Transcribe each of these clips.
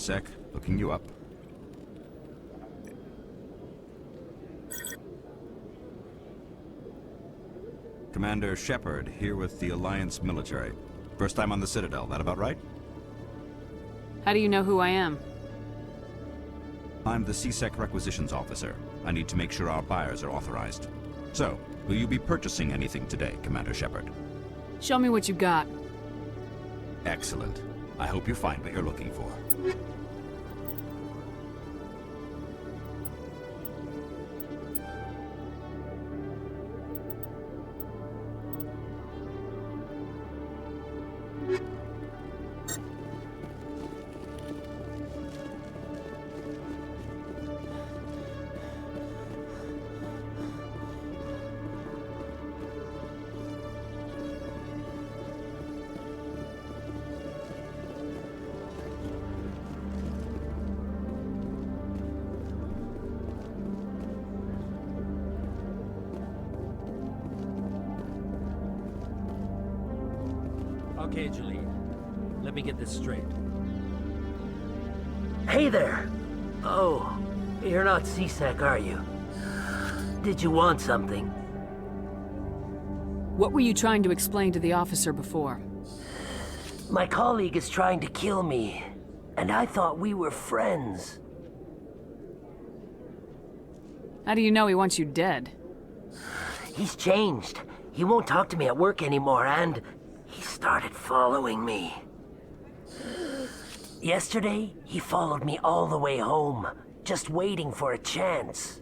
sec. Looking you up. Commander Shepard, here with the Alliance military. First time on the Citadel, that about right? How do you know who I am? I'm the C-Sec Requisitions Officer. I need to make sure our buyers are authorized. So, will you be purchasing anything today, Commander Shepard? Show me what you got. Excellent. I hope you find what you're looking for. Okay, Julie. Let me get this straight. Hey there! Oh, you're not C-Sec, are you? Did you want something? What were you trying to explain to the officer before? My colleague is trying to kill me, and I thought we were friends. How do you know he wants you dead? He's changed. He won't talk to me at work anymore, and he started following me. Yesterday, he followed me all the way home, just waiting for a chance.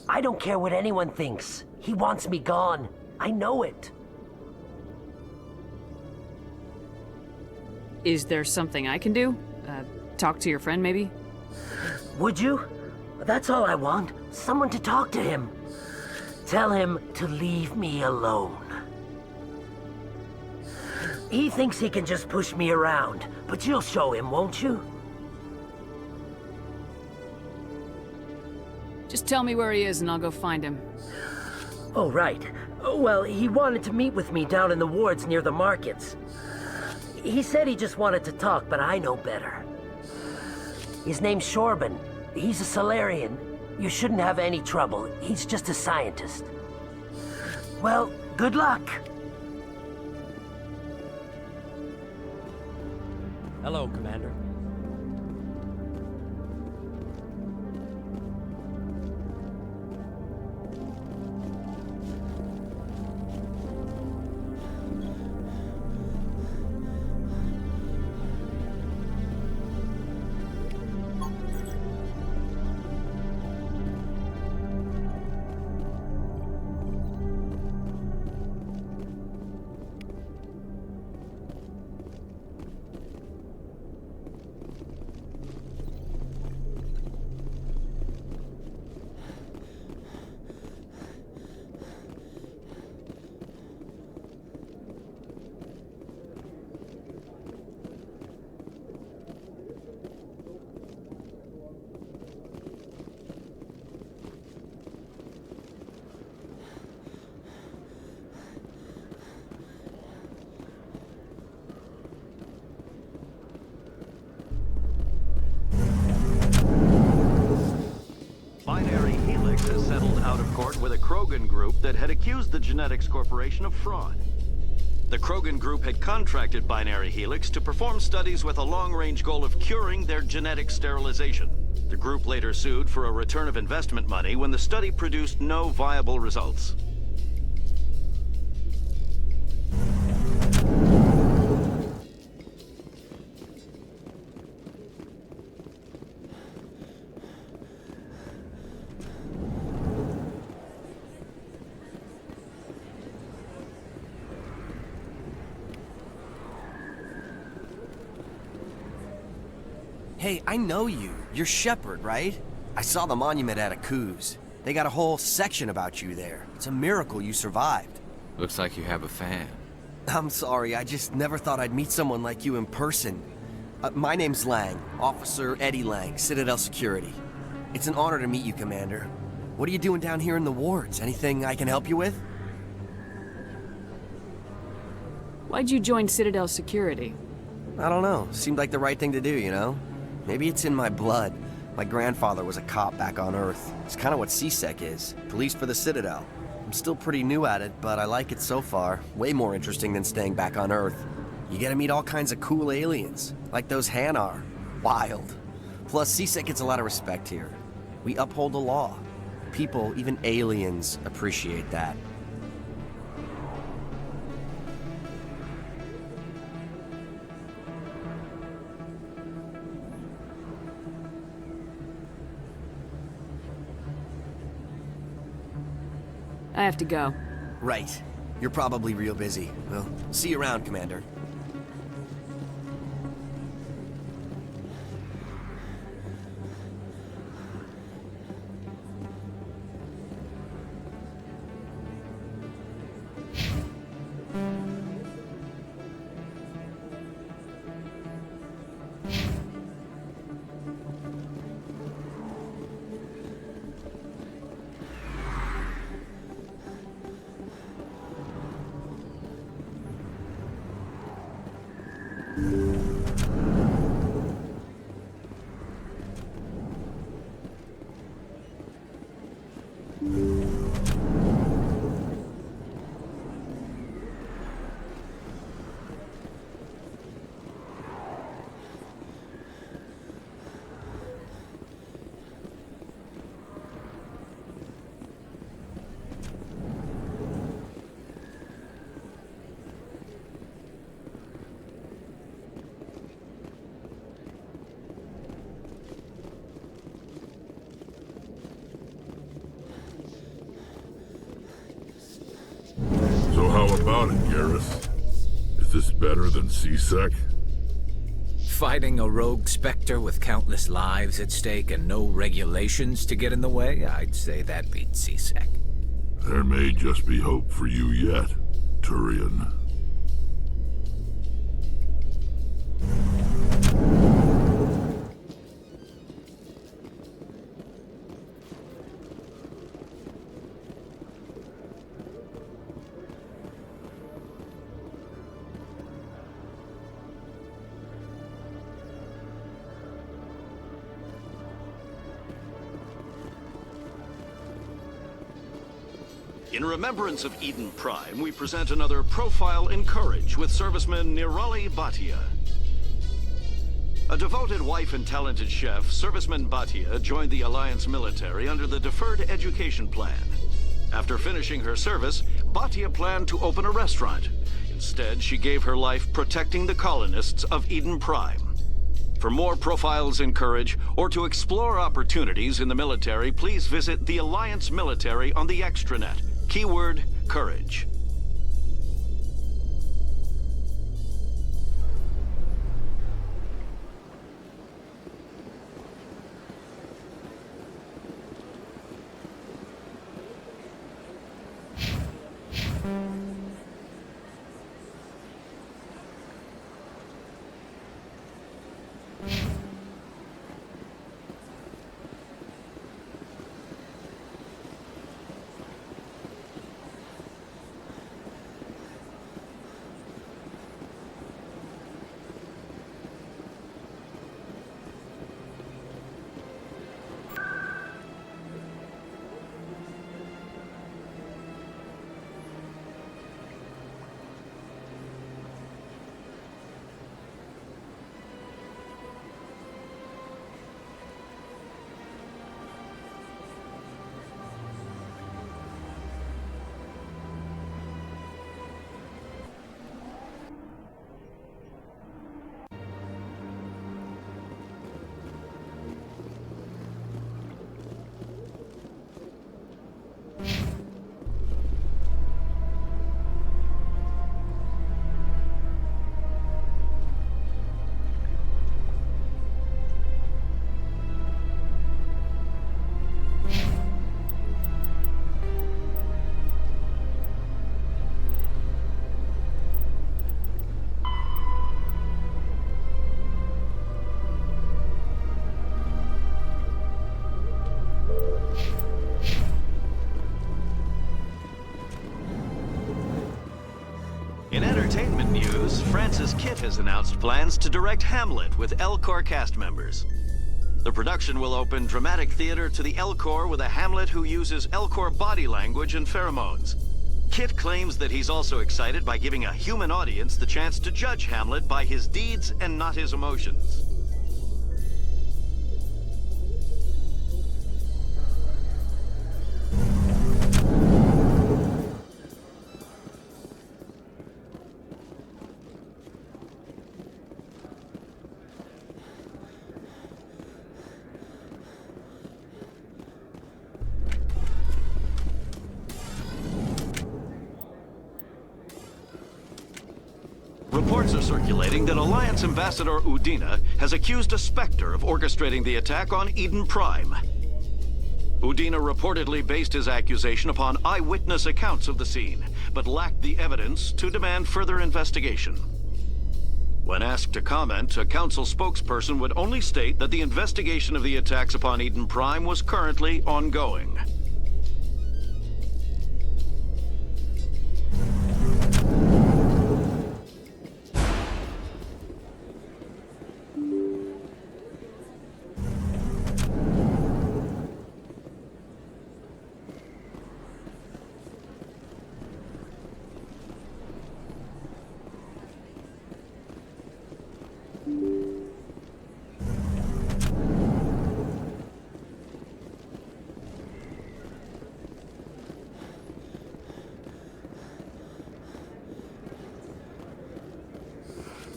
I don't care what anyone thinks. He wants me gone. I know it. Is there something I can do? Talk to your friend, maybe? Would you? That's all I want. Someone to talk to him. Tell him to leave me alone. He thinks he can just push me around, but you'll show him, won't you? Just tell me where he is and I'll go find him. Oh, right. Well, he wanted to meet with me down in the wards near the markets. He said he just wanted to talk, but I know better. His name's Shorban. He's a Solarian. You shouldn't have any trouble. He's just a scientist. Well, good luck. Hello, Commander. With a Krogan group that had accused the Genetics Corporation of fraud. The Krogan group had contracted Binary Helix to perform studies with a long-range goal of curing their genetic sterilization. The group later sued for a return of investment money when the study produced no viable results. Hey, I know you. You're Shepard, right? I saw the monument at Aku's. They got a whole section about you there. It's a miracle you survived. Looks like you have a fan. I'm sorry, I just never thought I'd meet someone like you in person. My name's Lang, Officer Eddie Lang, Citadel Security. It's an honor to meet you, Commander. What are you doing down here in the wards? Anything I can help you with? Why'd you join Citadel Security? I don't know. Seemed like the right thing to do, you know? Maybe it's in my blood. My grandfather was a cop back on Earth. It's kind of what CSEC is. Police for the Citadel. I'm still pretty new at it, but I like it so far. Way more interesting than staying back on Earth. You get to meet all kinds of cool aliens, like those Hanar. Wild. Plus, CSEC gets a lot of respect here. We uphold the law. People, even aliens, appreciate that. I have to go. Right. You're probably real busy. Well, see you around, Commander. So how about it, Garrus? Is this better than CSEC? Fighting a rogue specter with countless lives at stake and no regulations to get in the way? I'd say that beats CSEC. There may just be hope for you yet, Turian. In remembrance of Eden Prime, we present another Profile in Courage with serviceman Nirali Bhatia. A devoted wife and talented chef, serviceman Bhatia joined the Alliance military under the Deferred Education Plan. After finishing her service, Bhatia planned to open a restaurant. Instead, she gave her life protecting the colonists of Eden Prime. For more Profiles in Courage, or to explore opportunities in the military, please visit the Alliance military on the extranet. Keyword, courage. news, Francis Kitt has announced plans to direct Hamlet with L-Corps cast members. The production will open dramatic theater to the L-Corps with a Hamlet who uses L-Corps body language and pheromones. Kitt claims that he's also excited by giving a human audience the chance to judge Hamlet by his deeds and not his emotions. Reports are circulating that Alliance Ambassador Udina has accused a Spectre of orchestrating the attack on Eden Prime. Udina reportedly based his accusation upon eyewitness accounts of the scene, but lacked the evidence to demand further investigation. When asked to comment, a council spokesperson would only state that the investigation of the attacks upon Eden Prime was currently ongoing.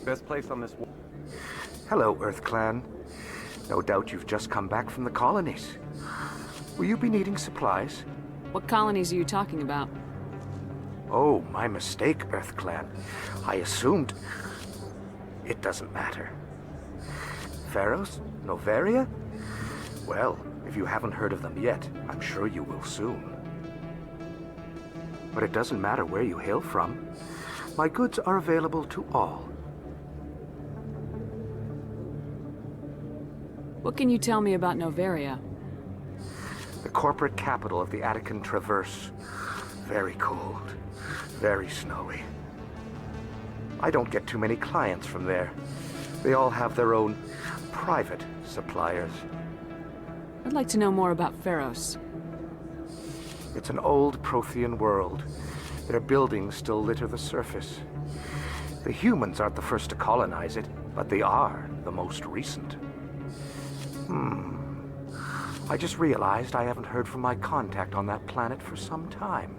Best place on this. Hello, Earth Clan. No doubt you've just come back from the colonies. Will you be needing supplies? What colonies are you talking about? Oh, my mistake, Earth Clan. I assumed... It doesn't matter. Pharaohs? Noveria? Well, if you haven't heard of them yet, I'm sure you will soon. But it doesn't matter where you hail from. My goods are available to all. What can you tell me about Noveria? The corporate capital of the Attican Traverse. Very cold. Very snowy. I don't get too many clients from there. They all have their own private suppliers. I'd like to know more about Pharos. It's an old Prothean world. Their buildings still litter the surface. The humans aren't the first to colonize it, but they are the most recent. I just realized I haven't heard from my contact on that planet for some time.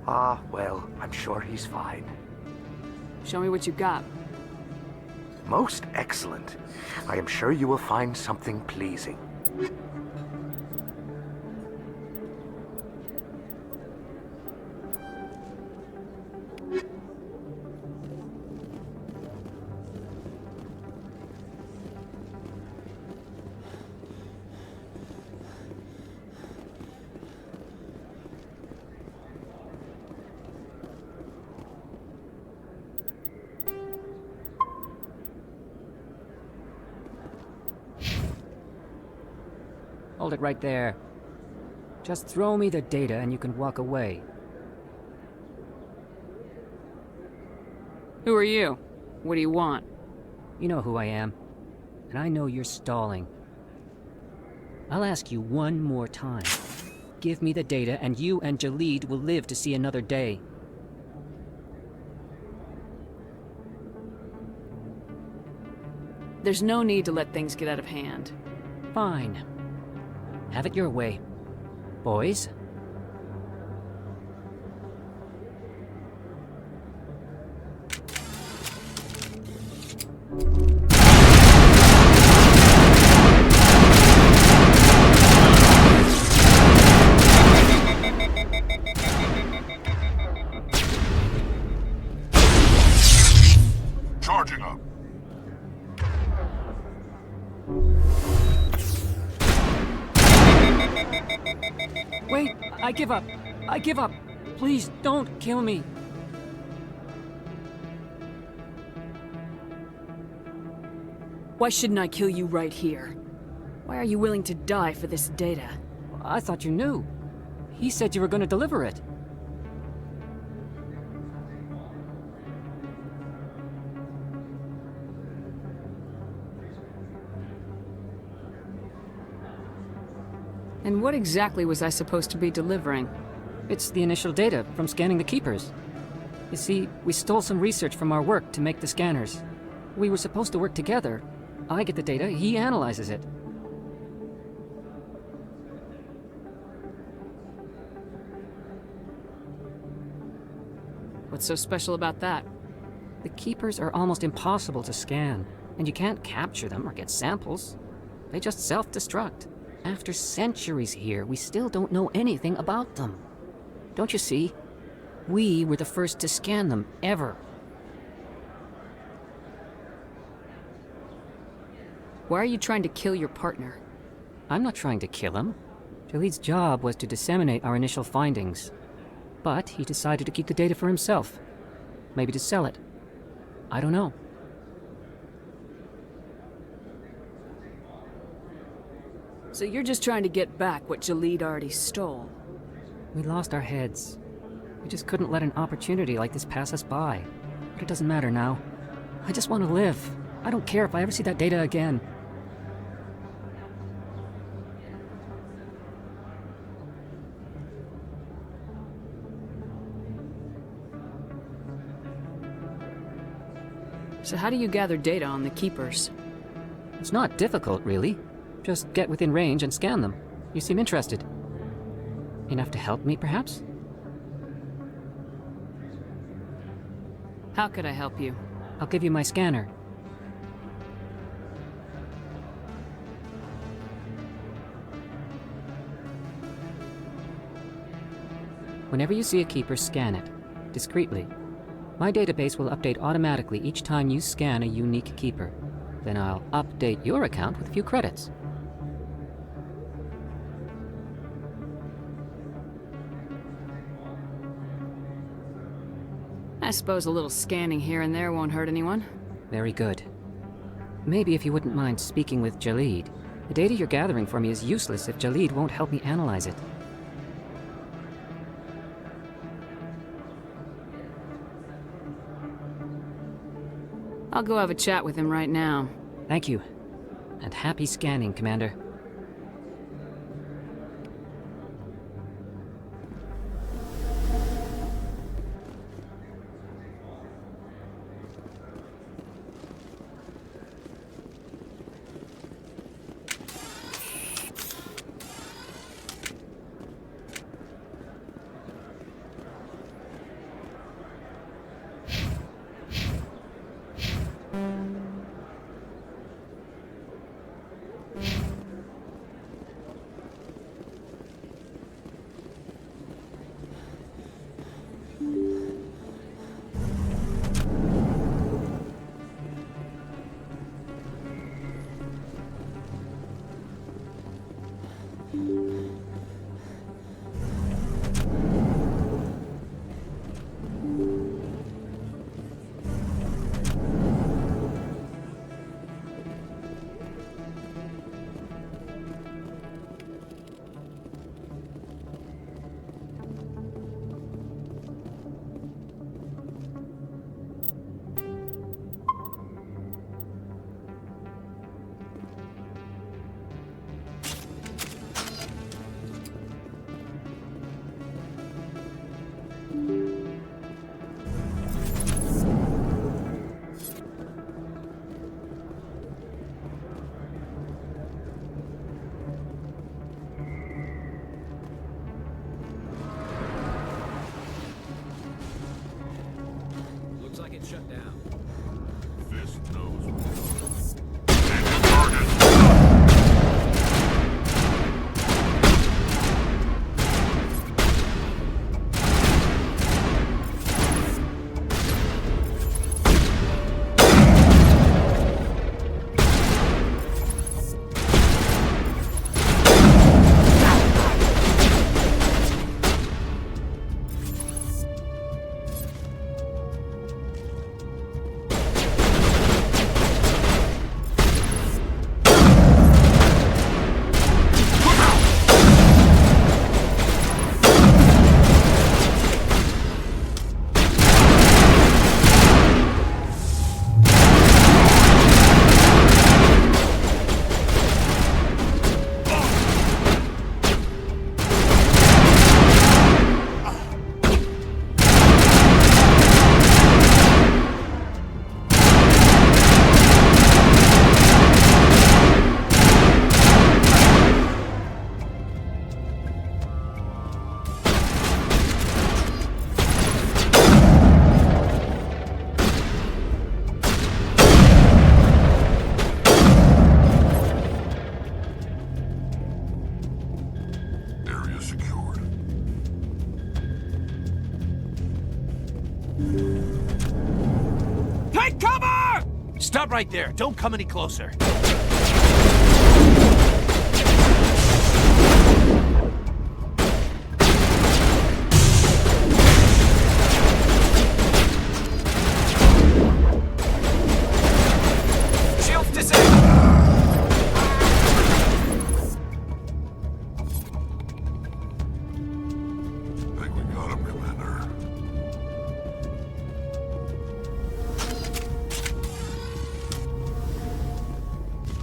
Ah, well, I'm sure he's fine. Show me what you got. Most excellent. I am sure you will find something pleasing. Hold it right there. Just throw me the data and you can walk away. Who are you? What do you want? You know who I am. And I know you're stalling. I'll ask you one more time. Give me the data and you and Jalid will live to see another day. There's no need to let things get out of hand. Fine. Have it your way. Boys? Charging up. Wait! I give up! I give up! Please, don't kill me! Why shouldn't I kill you right here? Why are you willing to die for this data? I thought you knew. He said you were going to deliver it. And what exactly was I supposed to be delivering? It's the initial data from scanning the Keepers. You see, we stole some research from our work to make the scanners. We were supposed to work together. I get the data, he analyzes it. What's so special about that? The Keepers are almost impossible to scan, and you can't capture them or get samples. They just self-destruct. After centuries here, we still don't know anything about them. Don't you see? We were the first to scan them, ever. Why are you trying to kill your partner? I'm not trying to kill him. Jaleed's job was to disseminate our initial findings. But he decided to keep the data for himself. Maybe to sell it. I don't know. So you're just trying to get back what Jaleed already stole? We lost our heads. We just couldn't let an opportunity like this pass us by. But it doesn't matter now. I just want to live. I don't care if I ever see that data again. So how do you gather data on the Keepers? It's not difficult, really. Just get within range and scan them. You seem interested. Enough to help me, perhaps? How could I help you? I'll give you my scanner. Whenever you see a Keeper, scan it. Discreetly. My database will update automatically each time you scan a unique Keeper. Then I'll update your account with a few credits. I suppose a little scanning here and there won't hurt anyone. Very good. Maybe if you wouldn't mind speaking with Jaleed. The data you're gathering for me is useless if Jaleed won't help me analyze it. I'll go have a chat with him right now. Thank you. And happy scanning, Commander. Stop right there. Don't come any closer. Shields disabled! I think we got him, Commander.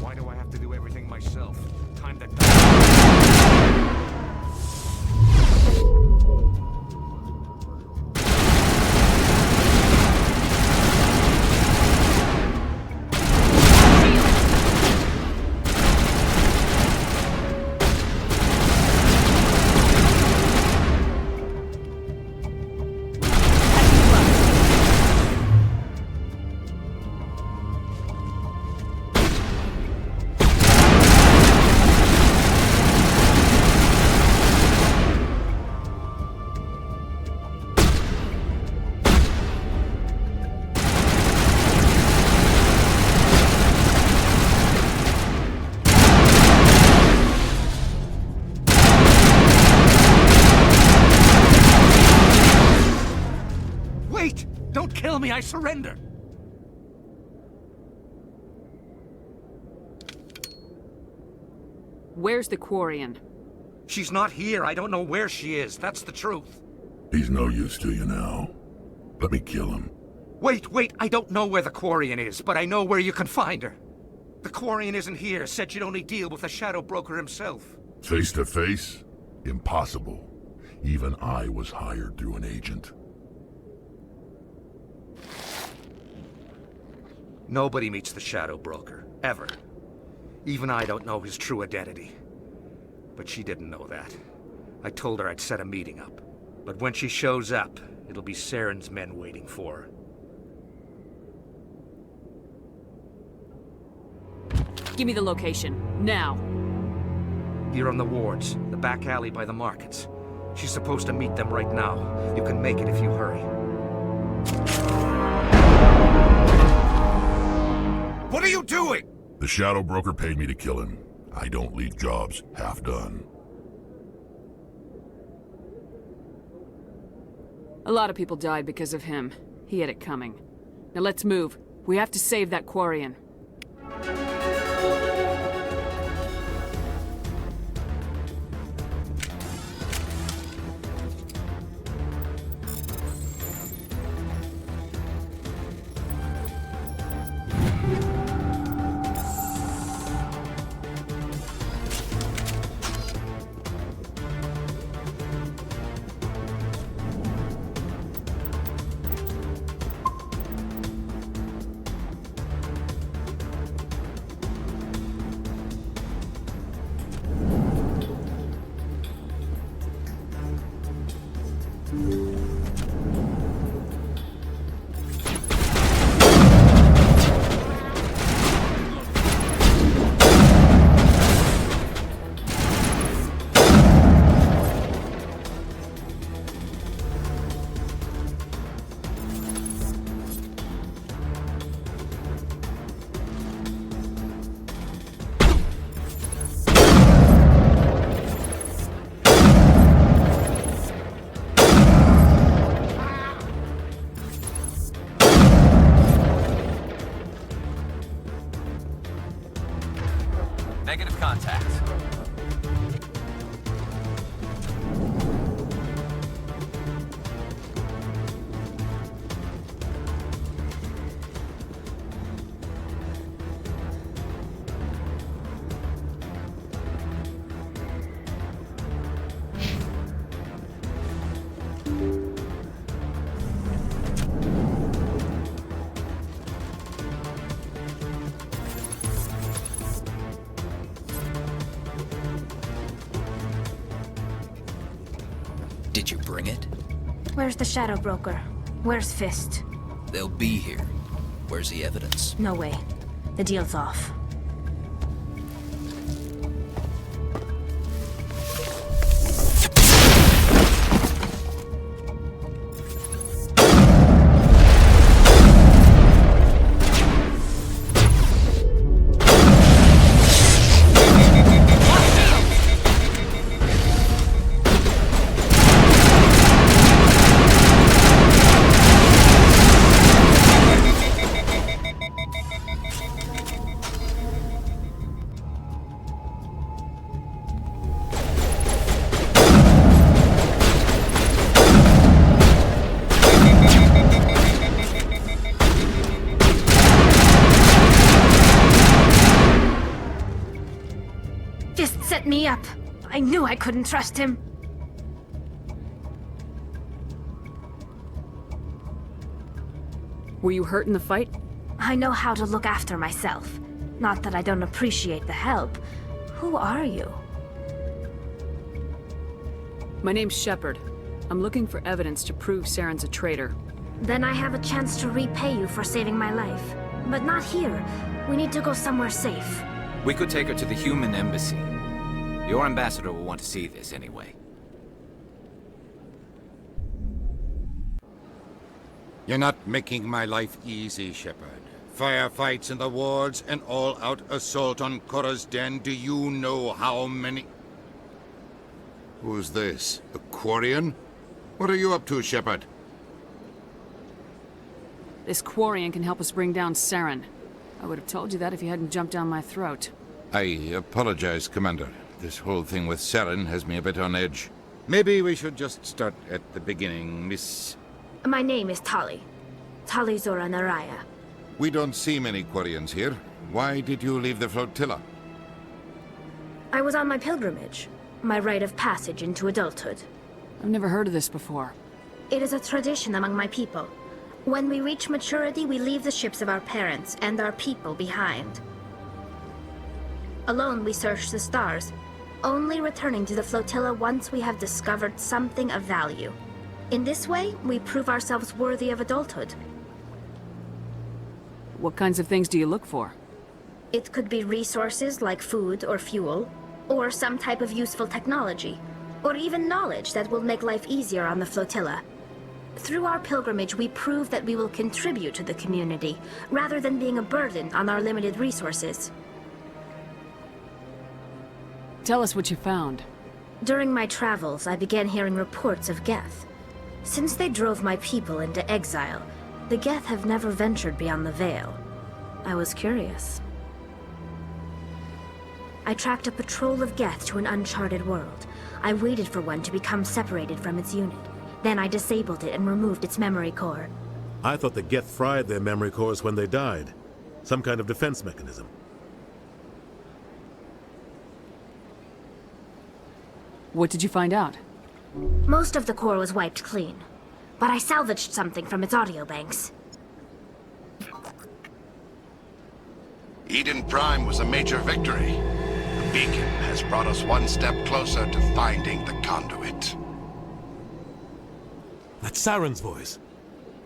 Why do I have to do everything myself? Time to die. Wait! Don't kill me, I surrender! Where's the Quarian? She's not here. I don't know where she is. That's the truth. He's no use to you now. Let me kill him. Wait! I don't know where the Quarian is, but I know where you can find her. The Quarian isn't here. Said she'd only deal with the Shadow Broker himself. Face to face? Impossible. Even I was hired through an agent. Nobody meets the Shadow Broker. Ever. Even I don't know his true identity. But she didn't know that. I told her I'd set a meeting up. But when she shows up, it'll be Saren's men waiting for her. Give me the location, now. Here on the wards, the back alley by the markets. She's supposed to meet them right now. You can make it if you hurry. What are you doing? The Shadow Broker paid me to kill him. I don't leave jobs half done. A lot of people died because of him. He had it coming. Now let's move. We have to save that Quarian. Negative contact. Did you bring it? Where's the Shadow Broker? Where's Fist? They'll be here. Where's the evidence? No way. The deal's off. me up. I knew I couldn't trust him. Were you hurt in the fight? I know how to look after myself. Not that I don't appreciate the help. Who are you? My name's Shepard. I'm looking for evidence to prove Saren's a traitor. Then I have a chance to repay you for saving my life. But not here. We need to go somewhere safe. We could take her to the human embassy. Your ambassador will want to see this anyway. You're not making my life easy, Shepard. Firefights in the wards, an all-out assault on Korra's den. Do you know how many... Who's this? A Quarian? What are you up to, Shepard? This Quarian can help us bring down Saren. I would have told you that if you hadn't jumped down my throat. I apologize, Commander. This whole thing with Saren has me a bit on edge. Maybe we should just start at the beginning, Miss... My name is Tali. Tali Zora Naraya. We don't see many Quarians here. Why did you leave the flotilla? I was on my pilgrimage. My rite of passage into adulthood. I've never heard of this before. It is a tradition among my people. When we reach maturity, we leave the ships of our parents and our people behind. Alone, we search the stars, only returning to the flotilla once we have discovered something of value. In this way, we prove ourselves worthy of adulthood. What kinds of things do you look for? It could be resources like food or fuel, or some type of useful technology, or even knowledge that will make life easier on the flotilla. Through our pilgrimage, we prove that we will contribute to the community, rather than being a burden on our limited resources. Tell us what you found. During my travels, I began hearing reports of Geth. Since they drove my people into exile, the Geth have never ventured beyond the Veil. I was curious. I tracked a patrol of Geth to an uncharted world. I waited for one to become separated from its unit. Then I disabled it and removed its memory core. I thought the Geth fried their memory cores when they died. Some kind of defense mechanism. What did you find out? Most of the core was wiped clean, but I salvaged something from its audio banks. Eden Prime was a major victory. The beacon has brought us one step closer to finding the conduit. That's Saren's voice.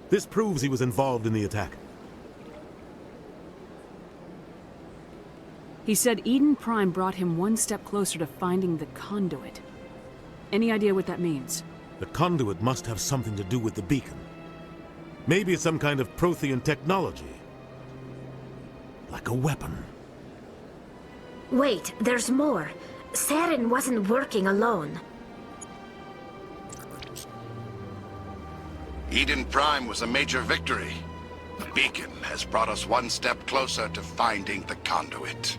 This proves he was involved in the attack. He said Eden Prime brought him one step closer to finding the conduit. Any idea what that means? The conduit must have something to do with the beacon. Maybe it's some kind of Prothean technology. Like a weapon. Wait, there's more. Saren wasn't working alone. Eden Prime was a major victory. The beacon has brought us one step closer to finding the conduit.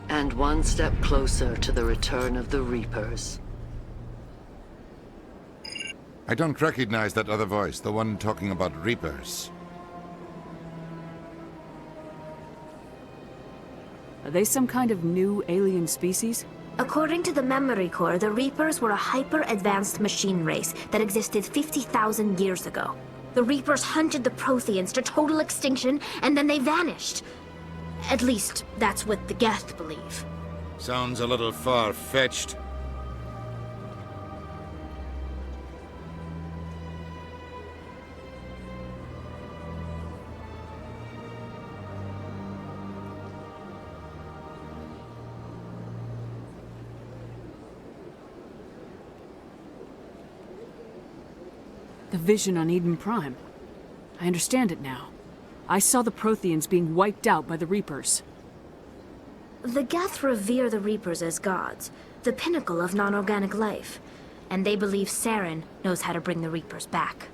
And one step closer to the return of the Reapers. I don't recognize that other voice, the one talking about Reapers. Are they some kind of new alien species? According to the memory core, the Reapers were a hyper-advanced machine race that existed 50,000 years ago. The Reapers hunted the Protheans to total extinction, and then they vanished. At least, that's what the Geth believe. Sounds a little far-fetched. The vision on Eden Prime. I understand it now. I saw the Protheans being wiped out by the Reapers. The Geth revere the Reapers as gods, the pinnacle of non-organic life. And they believe Saren knows how to bring the Reapers back.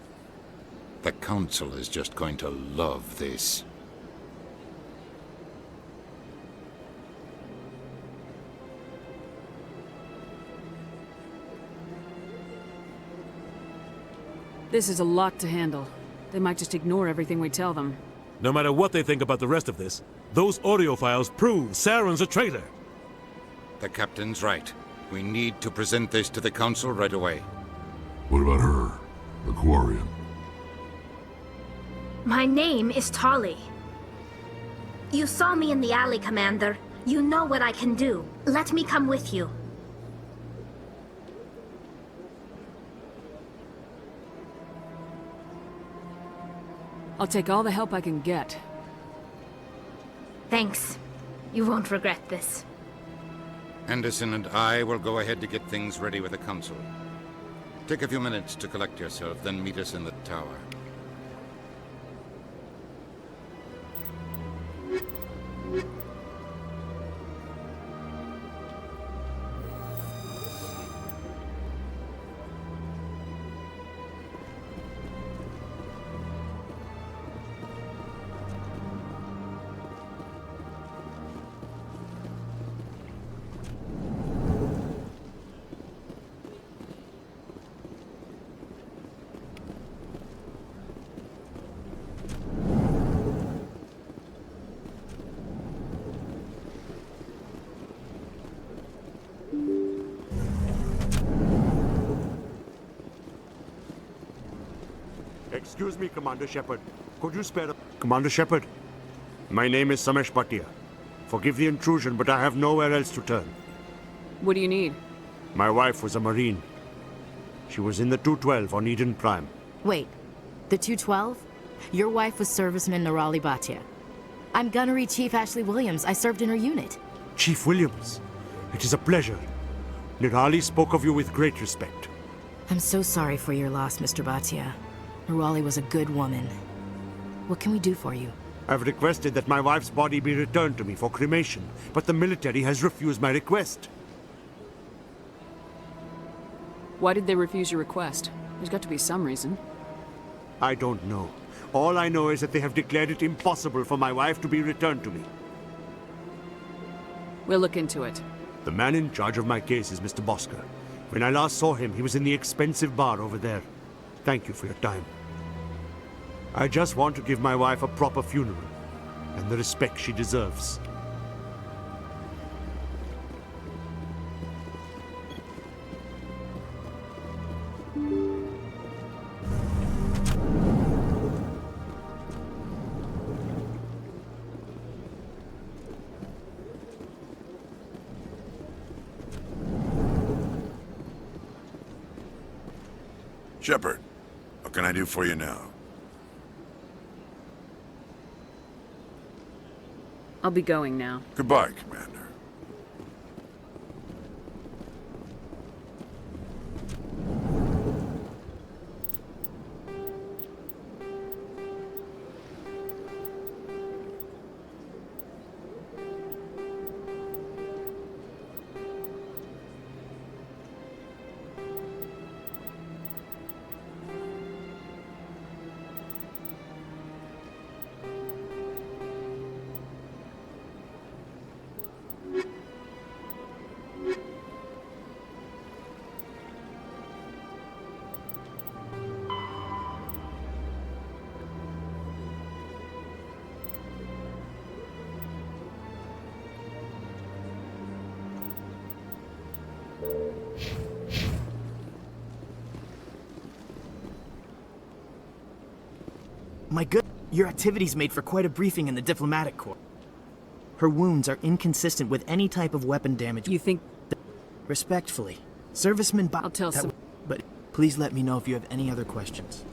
The Council is just going to love this. This is a lot to handle. They might just ignore everything we tell them. No matter what they think about the rest of this, those audio files prove Saren's a traitor. The captain's right. We need to present this to the Council right away. What about her? The Quarian? My name is Tolly. You saw me in the alley, Commander. You know what I can do. Let me come with you. I'll take all the help I can get. Thanks. You won't regret this. Anderson and I will go ahead to get things ready with the Council. Take a few minutes to collect yourself, then meet us in the tower. Excuse me, Commander Shepard. Could you spare a... Commander Shepard, my name is Samesh Bhatia. Forgive the intrusion, but I have nowhere else to turn. What do you need? My wife was a Marine. She was in the 212 on Eden Prime. Wait, the 212? Your wife was serviceman Nirali Bhatia. I'm Gunnery Chief Ashley Williams. I served in her unit. Chief Williams, it is a pleasure. Nirali spoke of you with great respect. I'm so sorry for your loss, Mr. Bhatia. Nirali was a good woman. What can we do for you? I've requested that my wife's body be returned to me for cremation, but the military has refused my request. Why did they refuse your request? There's got to be some reason. I don't know. All I know is that they have declared it impossible for my wife to be returned to me. We'll look into it. The man in charge of my case is Mr. Bosker. When I last saw him, he was in the expensive bar over there. Thank you for your time. I just want to give my wife a proper funeral, and the respect she deserves. Shepard, what can I do for you now? I'll be going now. Goodbye, Commander. My good, your activities made for quite a briefing in the diplomatic corps. Her wounds are inconsistent with any type of weapon damage. You think... Respectfully, Serviceman I'll tell some... But please let me know if you have any other questions.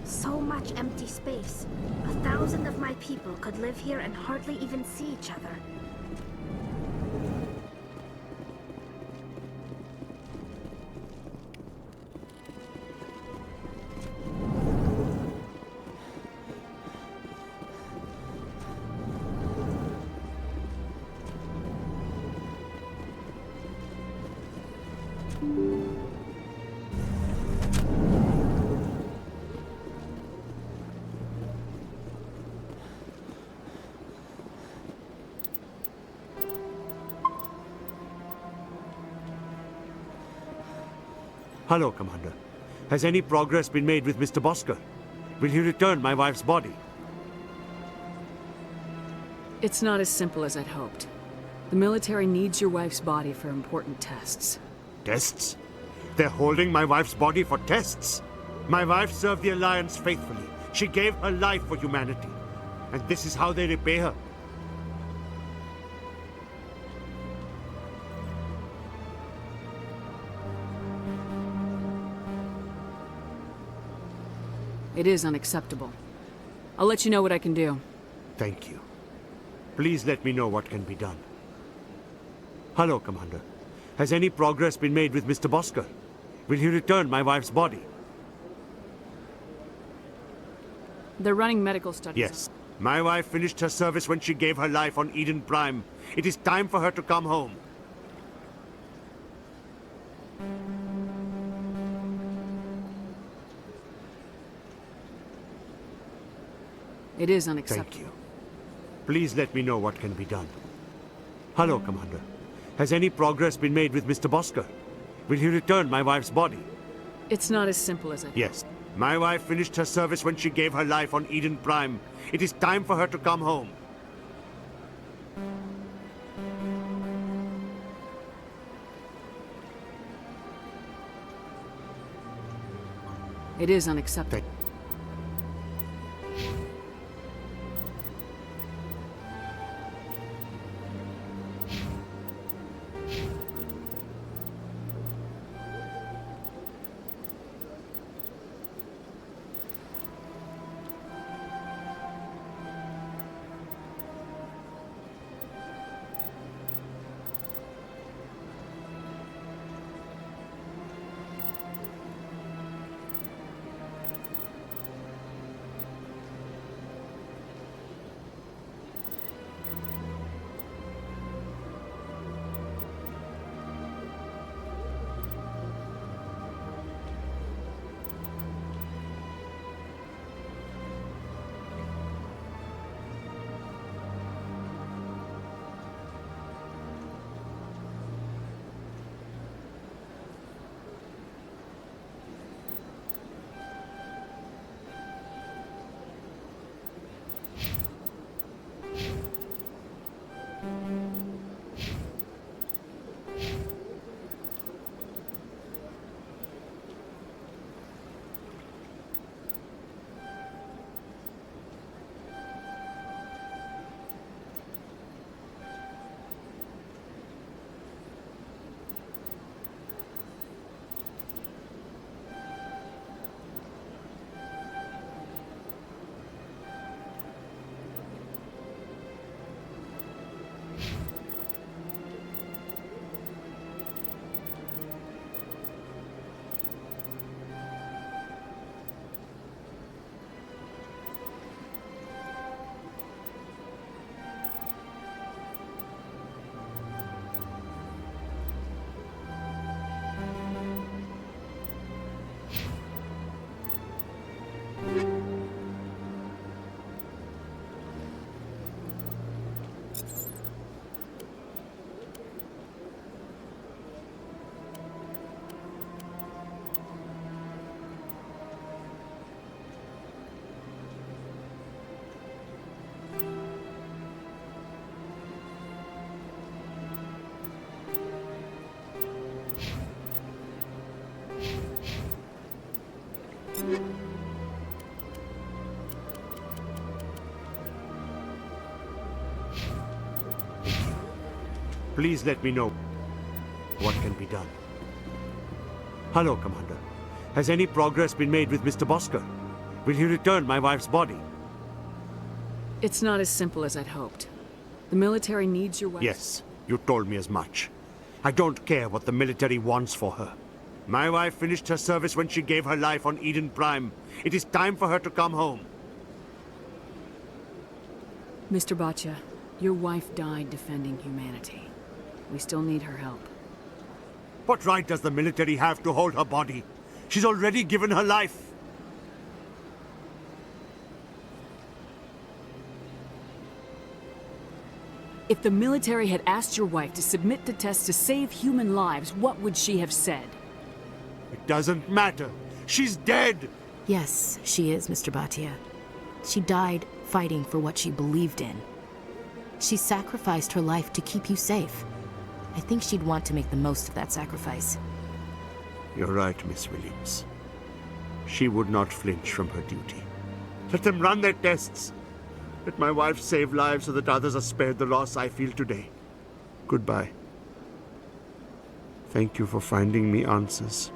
So much empty space. 1,000 of my people could live here and hardly even see each other. Hello, Commander. Has any progress been made with Mr. Bosker? Will he return my wife's body? It's not as simple as I'd hoped. The military needs your wife's body for important tests. Tests? They're holding my wife's body for tests? My wife served the Alliance faithfully. She gave her life for humanity. And this is how they repay her. It is unacceptable. I'll let you know what I can do. Thank you. Please let me know what can be done. Hello, Commander. Has any progress been made with Mr. Bosker? Will he return my wife's body? They're running medical studies. Yes. My wife finished her service when she gave her life on Eden Prime. It is time for her to come home. It is unacceptable. Thank you. Please let me know what can be done. Hello, Commander. Has any progress been made with Mr. Bosker? Will he return my wife's body? It's not as simple as I thought. Yes. My wife finished her service when she gave her life on Eden Prime. It is time for her to come home. It is unacceptable. Please let me know what can be done. Hello, Commander. Has any progress been made with Mr. Bosker? Will he return my wife's body? It's not as simple as I'd hoped. The military needs your wife. Yes, you told me as much. I don't care what the military wants for her. My wife finished her service when she gave her life on Eden Prime. It is time for her to come home. Mr. Baccia, your wife died defending humanity. We still need her help. What right does the military have to hold her body? She's already given her life. If the military had asked your wife to submit to tests to save human lives, what would she have said? It doesn't matter. She's dead! Yes, she is, Mr. Baccia. She died fighting for what she believed in. She sacrificed her life to keep you safe. I think she'd want to make the most of that sacrifice. You're right, Miss Williams. She would not flinch from her duty. Let them run their tests. Let my wife save lives so that others are spared the loss I feel today. Goodbye. Thank you for finding me answers.